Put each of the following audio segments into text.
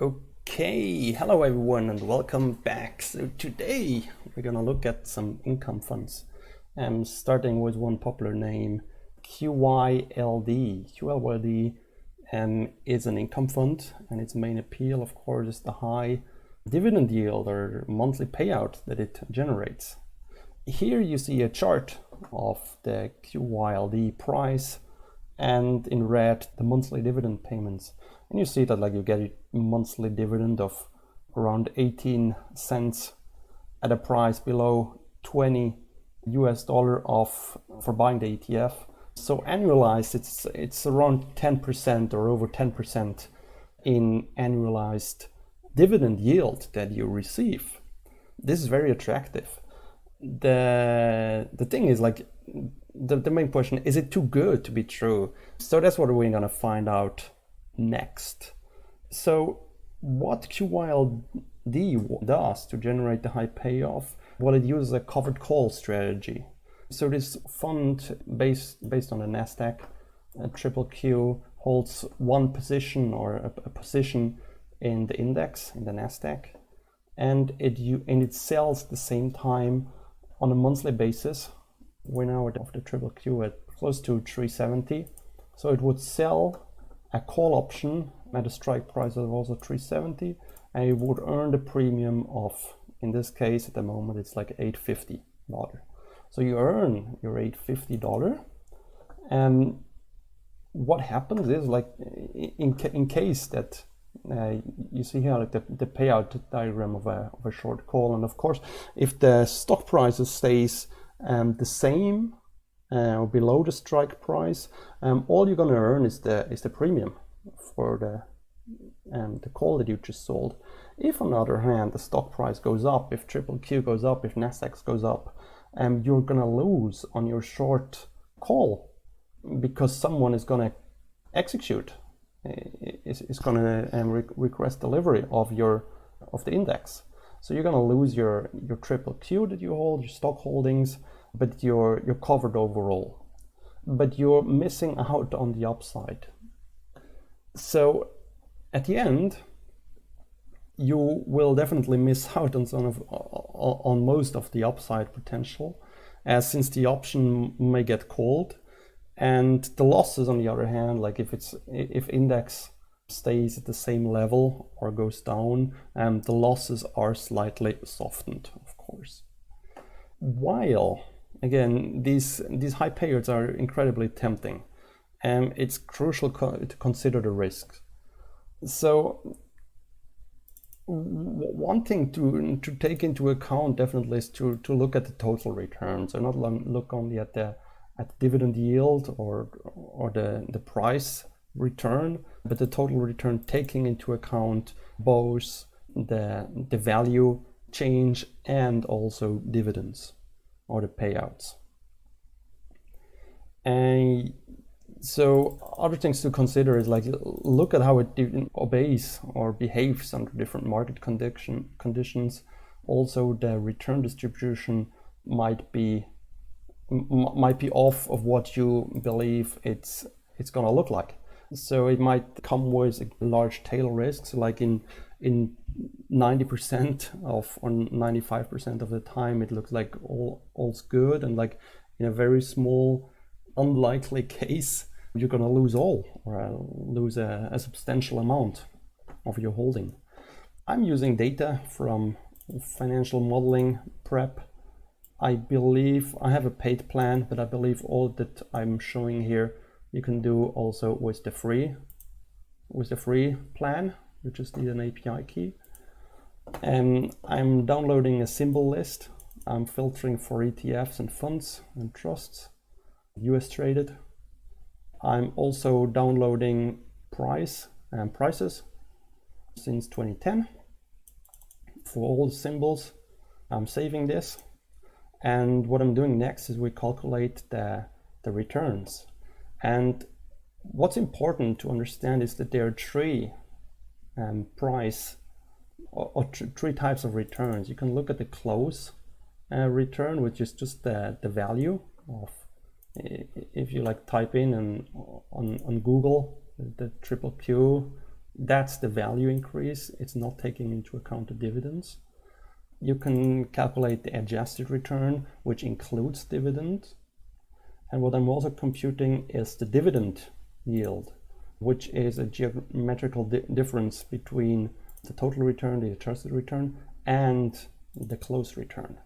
Okay, hello everyone and welcome back. So today we're gonna look at some income funds. Starting with one popular name, QYLD. QYLD is an income fund, and its main appeal, of course, is the high dividend yield or monthly payout that it generates. Here you see a chart of the QYLD price, and in red the monthly dividend payments, and you see that you get a monthly dividend of around 18 cents at a price below $20 for buying the ETF. So annualized it's around 10% or over 10% in annualized dividend yield that you receive. This is very attractive. The thing is, the main question, is it too good to be true? So that's what we're gonna find out next. So what QYLD does to generate the high payoff? Well, it uses a covered call strategy. So this fund based on the Nasdaq, triple Q, holds one position or a position in the index, in the Nasdaq, and it sells at the same time on a monthly basis. We're now of the triple Q at close to 370. So it would sell a call option at a strike price of also 370, and it would earn the premium of, in this case at the moment it's like $850. So you earn your $850, and what happens is, in case that you see here the payout diagram of a short call, and of course if the stock price stays the same or below the strike price, all you're going to earn is the premium for the call that you just sold. If on the other hand the stock price goes up, if triple Q goes up, if Nasdaq goes up, you're going to lose on your short call, because someone is going to execute, is going to request delivery of the index. So you're going to lose your triple Q that you hold, your stock holdings, but you're covered overall. But you're missing out on the upside. So at the end, you will definitely miss out on most of the upside potential, since the option may get called, and the losses on the other hand, if index stays at the same level or goes down, the losses are slightly softened, of course. While again these high payouts are incredibly tempting, it's crucial to consider the risks. So one thing to take into account definitely is to look at the total returns, and not look only at the dividend yield or the price return, but the total return, taking into account both the value change and also dividends or the payouts. And so other things to consider is look at how it obeys or behaves under different market conditions. Also the return distribution might be off of what you believe it's going to look like. So it might come with large tail risks, like in 90% or 95% of the time it looks like all's good, and in a very small unlikely case you're going to lose all, or lose a substantial amount of your holding. I'm using data from financial modeling prep. I believe I have a paid plan, but I believe all that I'm showing here you can do also with the free plan. You just need an API key. And I'm downloading a symbol list. I'm filtering for ETFs and funds and trusts, US traded. I'm also downloading prices since 2010 for all the symbols. I'm saving this, and what I'm doing next is we calculate the returns. And what's important to understand is that there are three three types of returns. You can look at the close return, which is just the value of, if you type in on Google the triple Q That's the value increase. It's not taking into account the dividends. You can calculate the adjusted return, which includes dividend. And what I'm also computing is the dividend yield, which is a geometrical difference between the total return, the adjusted return, and the closed return.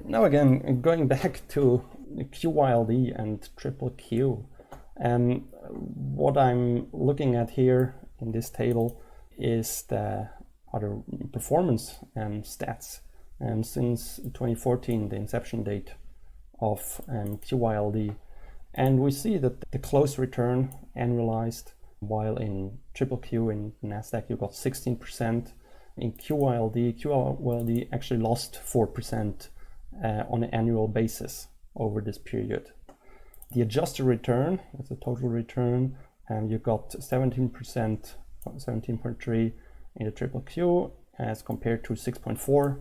Now again, going back to QYLD and triple Q, what I'm looking at here in this table is the other performance stats since 2014, the inception date of QYLD. And we see that the closed return annualized, while in triple Q in NASDAQ you got 16%, in QYLD actually lost 4% on an annual basis over this period. The adjusted return, that's the total return, and you got 17%, 17.3 in the triple Q as compared to 6.4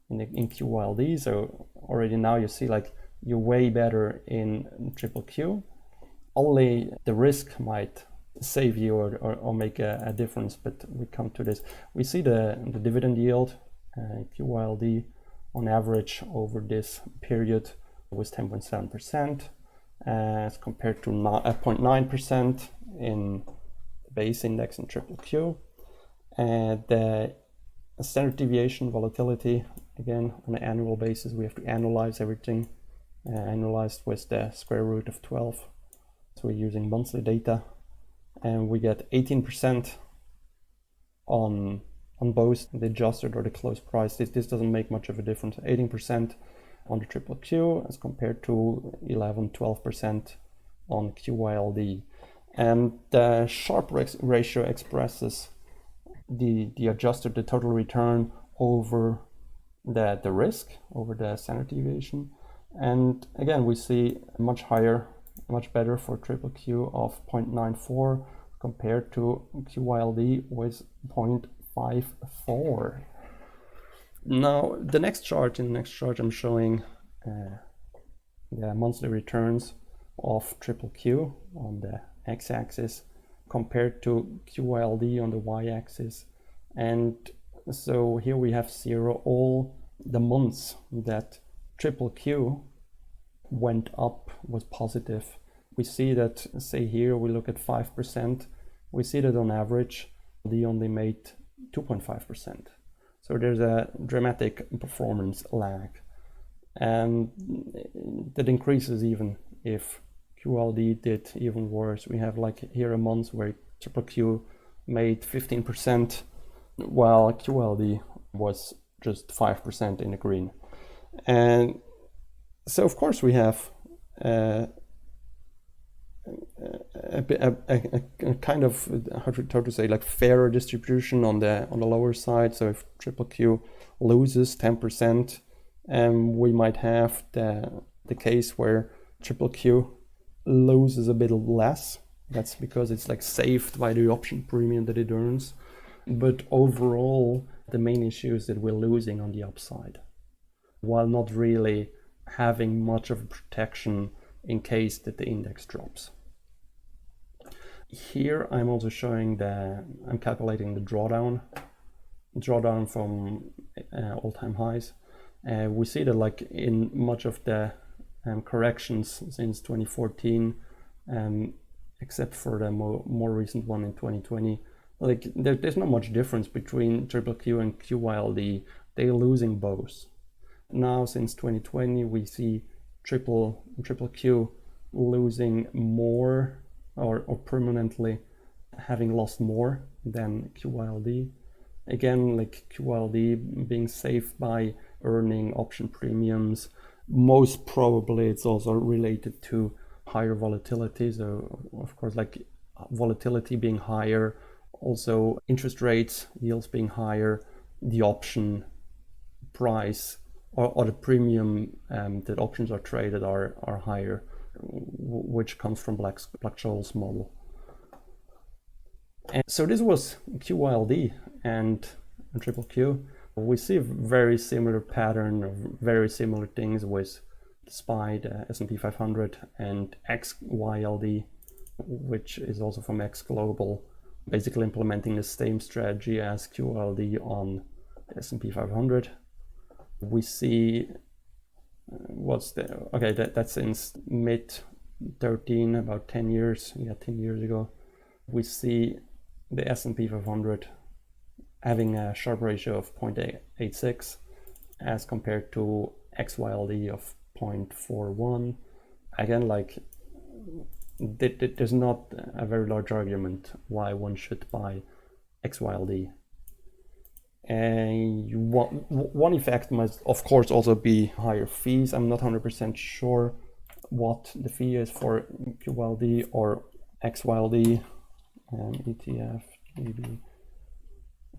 in QYLD. So already now you see like you're way better in triple Q. Only the risk might save you or make a difference, but we come to this. We see the dividend yield, QYLD, on average over this period was 10.7% as compared to 0.9% in the base index in triple Q. The standard deviation volatility, again, on an annual basis, we have to analyze everything, annualized with the square root of 12. So we're using monthly data, and we get 18% on both the adjusted or the closed price. This doesn't make much of a difference. 18% on the triple Q as compared to 11-12% on QYLD. And the Sharpe ratio expresses the total return over the risk, over the standard deviation. And again, we see much higher, much better for triple Q of 0.94 compared to QYLD with 0.54. Now, in the next chart, I'm showing the monthly returns of triple Q on the x-axis compared to QYLD on the y-axis. And so here we have 0 all the months that triple Q went up was positive. We see that, say here we look at 5%, we see that on average they only made 2.5%. So there's a dramatic performance lag, and that increases even if QYLD did even worse. We have like here a month where triple Q made 15%, while QYLD was just 5% in the green. And so of course we have a kind of how to say, like, fairer distribution on the lower side. So if triple Q loses 10%, we might have the case where triple Q loses a bit less. That's because it's like saved by the option premium that it earns. But overall, the main issue is that we're losing on the upside, while not really having much of a protection in case that the index drops. Here I'm also showing I'm calculating the drawdown from all-time highs. We see that like in much of the corrections since 2014, except for the more recent one in 2020, like there's not much difference between triple Q and QYLD. They're losing both. Now since 2020 we see triple Q losing more or permanently having lost more than QYLD. Again, like QYLD being safe by earning option premiums. Most probably it's also related to higher volatility. So of course, like volatility being higher, also interest rates, yields being higher, the option price or the premium that options are traded are higher, which comes from Black-Scholes model. And so this was QYLD and triple Q. We see a very similar pattern of very similar things with SPY, the S&P 500, and XYLD, which is also from XGlobal, basically implementing the same strategy as QYLD on the S&P 500. We see that's since mid 13, about 10 years, 10 years ago. We see the S&P 500 having a Sharpe ratio of 0.86 as compared to XYLD of 0.41. Again, like there's not a very large argument why one should buy XYLD. And one effect must, of course, also be higher fees. I'm not 100% sure what the fee is for QYLD or XYLD ETF. Maybe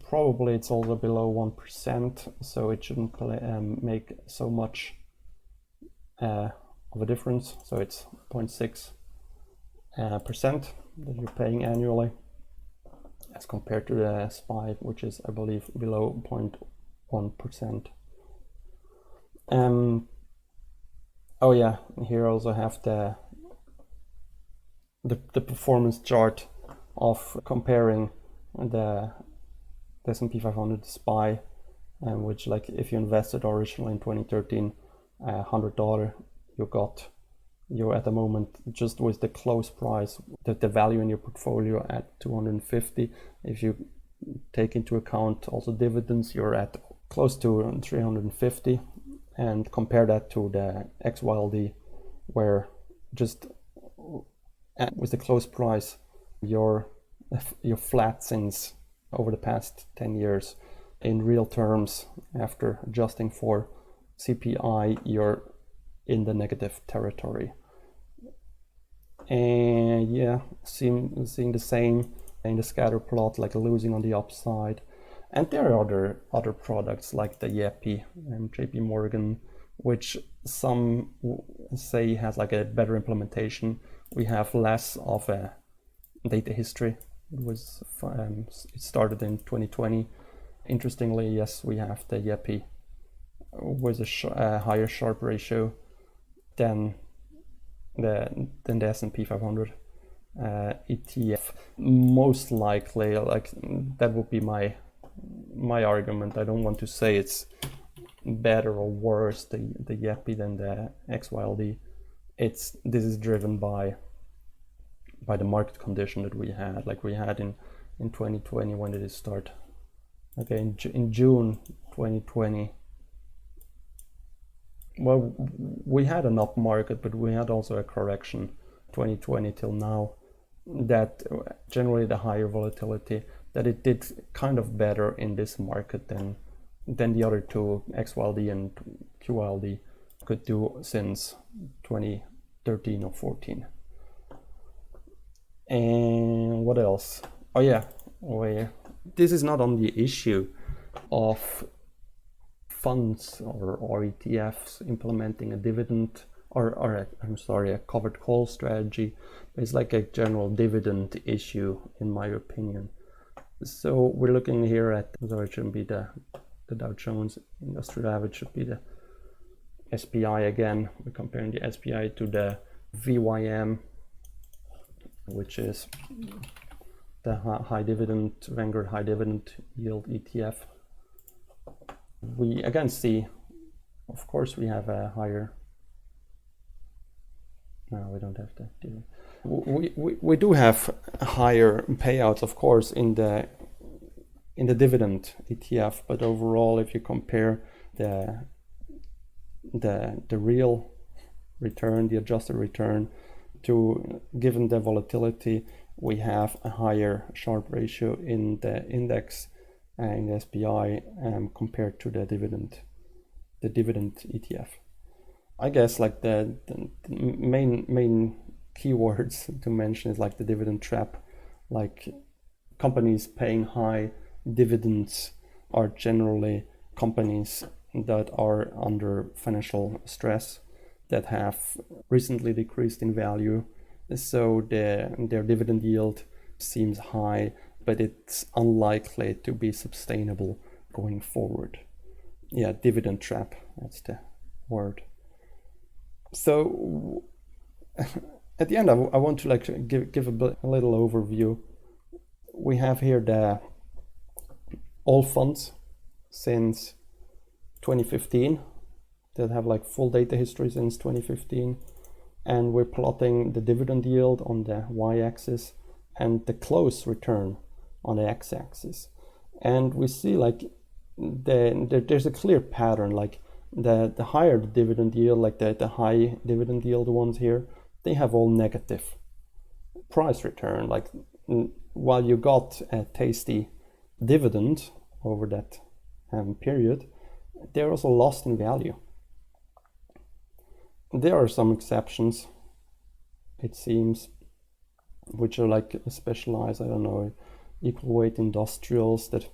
probably it's also below 1%, so it shouldn't make so much of a difference. So it's 0.6% that you're paying annually, as compared to the SPY, which is, I believe, below 0.1%. Oh yeah, here I also have the performance chart of comparing the S&P 500 SPY, which, like, if you invested originally in 2013 $100, you're at the moment, just with the close price, the value in your portfolio at 250. If you take into account also dividends, you're at close to 350, and compare that to the XYLD, where just with the close price, you're flat since over the past 10 years. In real terms, after adjusting for CPI, you're in the negative territory. And yeah, seeing the same in the scatter plot, like losing on the upside. And there are other products like the JEPI and JP Morgan, which some say has like a better implementation. We have less of a data history. It started in 2020. Interestingly, yes, we have the JEPI with a higher Sharpe ratio than the S&P 500 ETF. Most likely, like, that would be my argument. I don't want to say it's better or worse, the JEPI, than the XYLD. This is driven by the market condition that we had, like we had in 2020. When did it start? Okay, in June 2020. Well, we had an up market, but we had also a correction 2020 till now, that generally the higher volatility, that it did kind of better in this market than the other two, XYLD and QYLD, could do since 2013 or 14. And what else? Oh yeah, this is not on the issue of funds or ETFs implementing a dividend or a covered call strategy. It's like a general dividend issue, in my opinion. So we're looking here at, so it shouldn't be the Dow Jones Industrial Average, should be the SPI again. We're comparing the SPI to the VYM, which is the high dividend, Vanguard high dividend yield ETF. We again see, of course, we have a higher. No, we don't have that. We do have higher payouts, of course, in the dividend ETF, but overall, if you compare the real return, the adjusted return, to, given the volatility, we have a higher Sharpe ratio in the index and the SPI compared to the dividend ETF. I guess like the main keywords to mention is like the dividend trap. Like, companies paying high dividends are generally companies that are under financial stress, that have recently decreased in value, so their dividend yield seems high, but it's unlikely to be sustainable going forward. Yeah, dividend trap, that's the word. So at the end, I want to like give a little overview. We have here all funds since 2015 that have like full data history since 2015, and we're plotting the dividend yield on the y-axis and the close return on the x-axis. And we see like there's a clear pattern. Like the higher the dividend yield, like the high dividend yield ones here, they have all negative price return. Like while you got a tasty dividend over that period, they're also lost in value. There are some exceptions, it seems, which are like specialized, I don't know, equal weight industrials that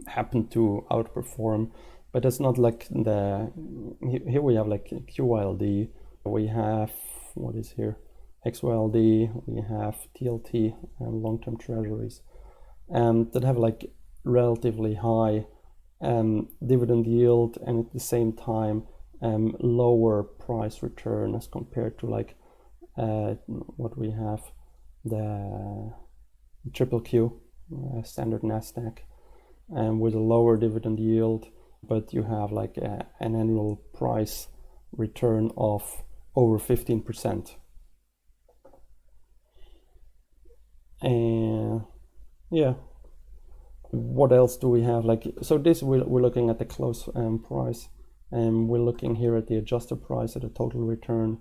happen to outperform, but it's not like here we have like QYLD, we have, what is here, XYLD, we have TLT and long-term treasuries that have like relatively high dividend yield and at the same time lower price return as compared to like what we have, the triple Q, standard Nasdaq, with a lower dividend yield, but you have like an annual price return of over 15%. And yeah, what else do we have? Like, so this we're looking at the close price, and we're looking here at the adjusted price at the total return.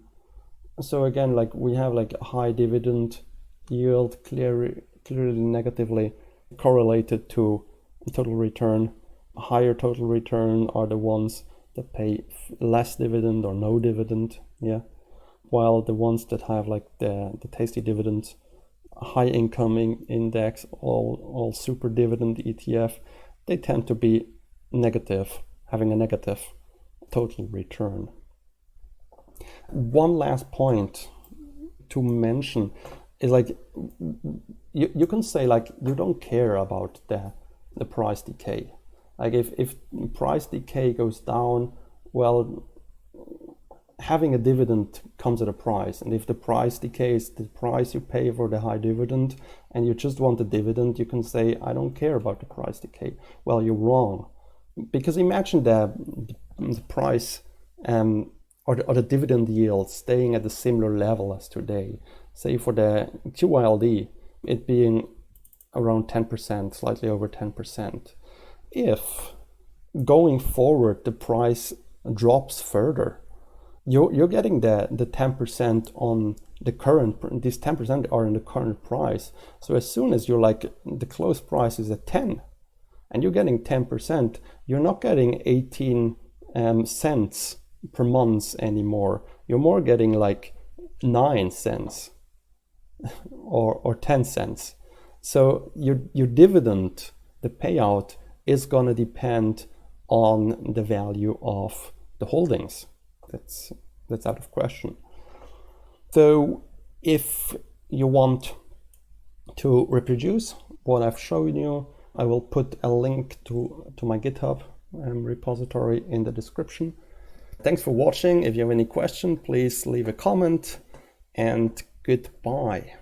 So again, like we have like a high dividend yield clearly negatively correlated to total return. Higher total return are the ones that pay less dividend or no dividend, yeah. While the ones that have like the tasty dividends, high incoming index, all super dividend ETF, they tend to be negative, having a negative total return. One last point to mention is like you can say like you don't care about the price decay. Like if price decay goes down, well, having a dividend comes at a price, and if the price decays, the price you pay for the high dividend, and you just want the dividend, you can say I don't care about the price decay. Well, you're wrong, because imagine the price or the dividend yield staying at a similar level as today. Say for the QYLD, it being around 10%, slightly over 10%. If going forward the price drops further, you're getting the 10% on the current, these 10% are in the current price. So as soon as you're like, the close price is at 10 and you're getting 10%, you're not getting 18 cents per month anymore. You're more getting like 9 cents or 10 cents. So your dividend, the payout, is gonna depend on the value of the holdings. That's out of question. So if you want to reproduce what I've shown you, I will put a link to my GitHub repository in the description. Thanks for watching. If you have any question, please leave a comment, and goodbye.